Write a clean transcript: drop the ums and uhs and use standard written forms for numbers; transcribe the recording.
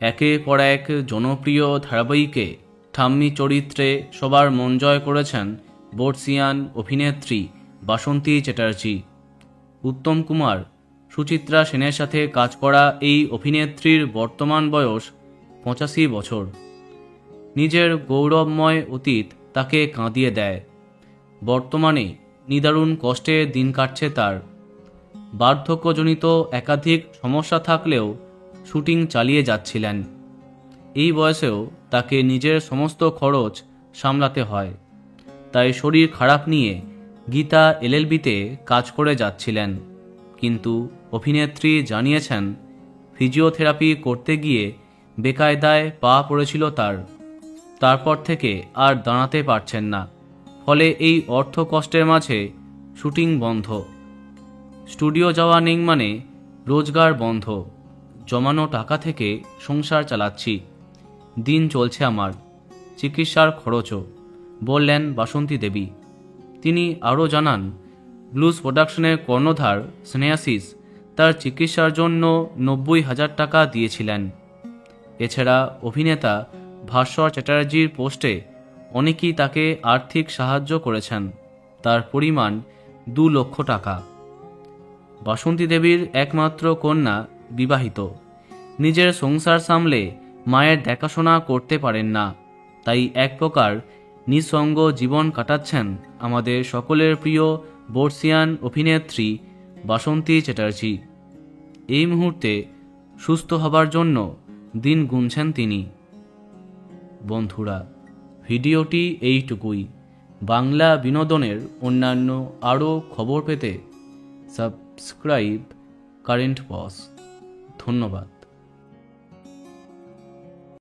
একের পর এক জনপ্রিয় ধারাবাহিকে ঠাম্মি চরিত্রে সবার মন জয় করেছেন বর্ষিয়ান অভিনেত্রী বাসন্তী চ্যাটার্জি। উত্তম কুমার, সুচিত্রা সেনের সাথে কাজ করা এই অভিনেত্রীর বর্তমান বয়স 85 বছর। নিজের গৌরবময় অতীত তাকে কাঁদিয়ে দেয়। বর্তমানে নিদারুণ কষ্টে দিন কাটছে তার। বার্ধক্যজনিত একাধিক সমস্যা থাকলেও শুটিং চালিয়ে যাচ্ছিলেন। এই বয়সেও তাকে নিজের সমস্ত খরচ সামলাতে হয়, তাই শরীর খারাপ নিয়ে গীতা এলএলবিতে কাজ করে যাচ্ছিলেন। কিন্তু অভিনেত্রী জানিয়েছেন, ফিজিওথেরাপি করতে গিয়ে বেকায়দায় পা পড়েছিল তার। তারপর থেকে আর দাঁড়াতে পারছেন না, ফলে এই অর্থ কষ্টের মাঝে শুটিং বন্ধ। স্টুডিও যাওয়া নেই মানে রোজগার বন্ধ। জমানো টাকা থেকে সংসার চালাচ্ছি, দিন চলছে আমার, চিকিৎসার খরচও, বললেন বাসন্তী দেবী। তিনি আরও জানান, ব্লুজ প্রোডাকশনের কর্ণধার স্নেহাশিস তার চিকিৎসার জন্য 90,000 টাকা দিয়েছিলেন। এছাড়া অভিনেতা ভাস্বর চ্যাটার্জির পোস্টে অনেকেই তাকে আর্থিক সাহায্য করেছেন, তার পরিমাণ 2 লক্ষ টাকা। বাসন্তী দেবীর একমাত্র কন্যা বিবাহিত, নিজের সংসার সামলে মায়ের দেখাশোনা করতে পারেন না, তাই এক প্রকার নিঃসঙ্গ জীবন কাটাচ্ছেন আমাদের সকলের প্রিয় বর্ষিয়ান অভিনেত্রী বাসন্তী চ্যাটার্জি। এই মুহূর্তে সুস্থ হবার জন্য দিন গুনছেন তিনি। বন্ধুরা, ভিডিওটি এইটুকুই। বাংলা বিনোদনের অন্যান্য আরও খবর পেতে সাবস্ক্রাইব কারেন্ট বস। ধন্যবাদ।